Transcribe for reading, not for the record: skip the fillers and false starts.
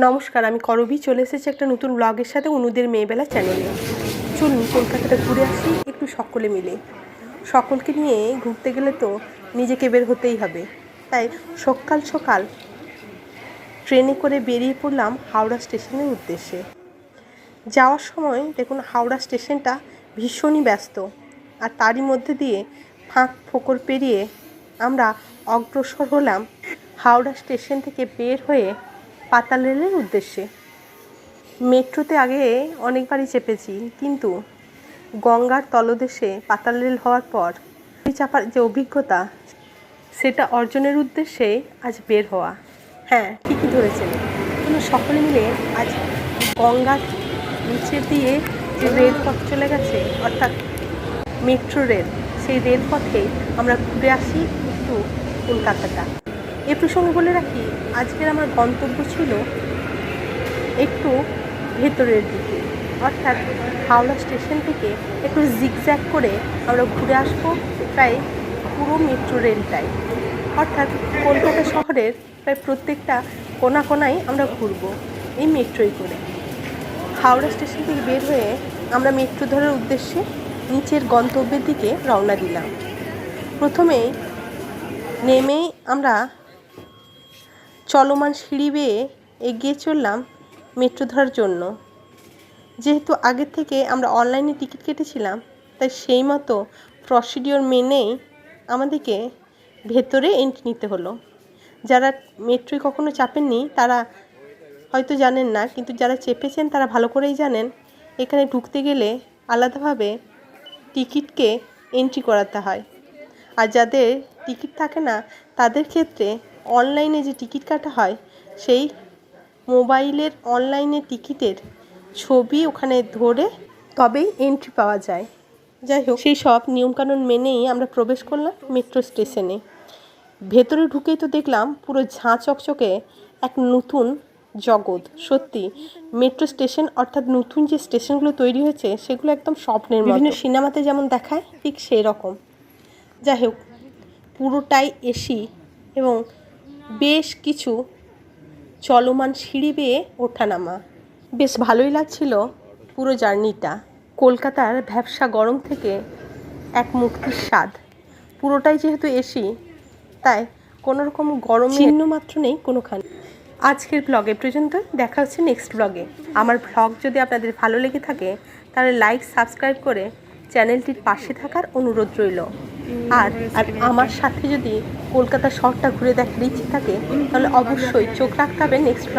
নমস্কার, আমি করবী চলে এসেছি একটা নতুন ব্লগের সাথে অনুদের মেয়েবেলা চ্যানেলে। চলুন কলকাতাটা ঘুরে আসি একটু সকলে মিলে। সকলকে নিয়ে ঘুরতে গেলে তো নিজেকে বের হতেই হবে, তাই সকাল সকাল ট্রেনে করে বেরিয়ে পড়লাম হাওড়া স্টেশনের উদ্দেশ্যে। যাওয়ার সময় দেখুন হাওড়া স্টেশনটা ভীষণই ব্যস্ত, আর তারই মধ্যে দিয়ে ফাঁক ফোকর পেরিয়ে আমরা অগ্রসর হলাম হাওড়া স্টেশন থেকে বের হয়ে পাতাল রেলের উদ্দেশ্যে। মেট্রোতে আগে অনেকবারই চেপেছি, কিন্তু গঙ্গার তলদেশে পাতাল রেল হওয়ার পর চাপার যে অভিজ্ঞতা সেটা অর্জনের উদ্দেশ্যে আজ বের হওয়া। হ্যাঁ, ঠিকই ধরেছেন, কিন্তু সকলে মিলে আজ গঙ্গার নিচে দিয়ে যে রেলপথ চলে গেছে, অর্থাৎ মেট্রো রেল, সেই রেলপথে আমরা ঘুরে আসি একটু কলকাতাটা। এ প্রসঙ্গে বলে রাখি, আজকের আমার গন্তব্য ছিল একটু ভেতরের দিকে, অর্থাৎ হাওড়া স্টেশন থেকে একটু জিগজ্যাগ করে আমরা ঘুরে আসবো প্রায় পুরো মেট্রো রেলটাই, অর্থাৎ কলকাতা শহরের প্রায় প্রত্যেকটা কোনা কোনায় আমরা ঘুরবো এই মেট্রোয় করে। হাওড়া স্টেশন থেকে বের হয়ে আমরা মেট্রো ধরার উদ্দেশ্যে নিচের গন্তব্যের দিকে রওনা দিলাম। প্রথমেই নেমেই আমরা চলমান সিঁড়ি বেয়ে এগিয়ে চললাম মেট্রো ধরার জন্য। যেহেতু আগের থেকে আমরা অনলাইনে টিকিট কেটেছিলাম, তাই সেই মতো প্রসিডিওর মেনেই আমাদেরকে ভেতরে এন্ট্রি নিতে হলো। যারা মেট্রোয় কখনো চাপেননি তারা হয়তো জানেন না, কিন্তু যারা চেপেছেন তারা ভালো করেই জানেন এখানে ঢুকতে গেলে আলাদাভাবে টিকিটকে এন্ট্রি করাতে হয়। আর যাদের টিকিট থাকে না তাদের ক্ষেত্রে অনলাইনে যে টিকিট কাটা হয়, সেই মোবাইলের অনলাইনে টিকিটের ছবি ওখানে ধরে তবেই এন্ট্রি পাওয়া যায়। যাই হোক, সেই সব নিয়মকানুন মেনেই আমরা প্রবেশ করলাম মেট্রো স্টেশনে। ভেতরে ঢুকেই তো দেখলাম পুরো ঝাঁ চকচকে এক নতুন জগৎ। সত্যি মেট্রো স্টেশন, অর্থাৎ নতুন যে স্টেশনগুলো তৈরি হয়েছে সেগুলো একদম স্বপ্নের মতো। বিভিন্ন সিনেমাতে যেমন দেখায় ঠিক সেই রকম। যাই হোক, পুরোটাই এসি এবং বেশ কিছু চলমান সিঁড়ি বেয়ে ওঠানামা। বেশ ভালোই লাগছিল পুরো জার্নিটা। কলকাতার ভ্যাপসা গরম থেকে এক মুক্তির স্বাদ। পুরোটাই যেহেতু এসি, তাই কোনো রকম গরম চিহ্ন মাত্র নেই কোনোখানে। আজকের ব্লগে পর্যন্ত, দেখা হচ্ছে নেক্সট ব্লগে। আমার ব্লগ যদি আপনাদের ভালো লেগে থাকে তাহলে লাইক সাবস্ক্রাইব করে চ্যানেলটির পাশে থাকার অনুরোধ রইল। আর আমার সাথে যদি কলকাতা শহরটা ঘুরে দেখার ইচ্ছে থাকে তাহলে অবশ্যই চোখ রাখতে হবে নেক্সট ব্লগ।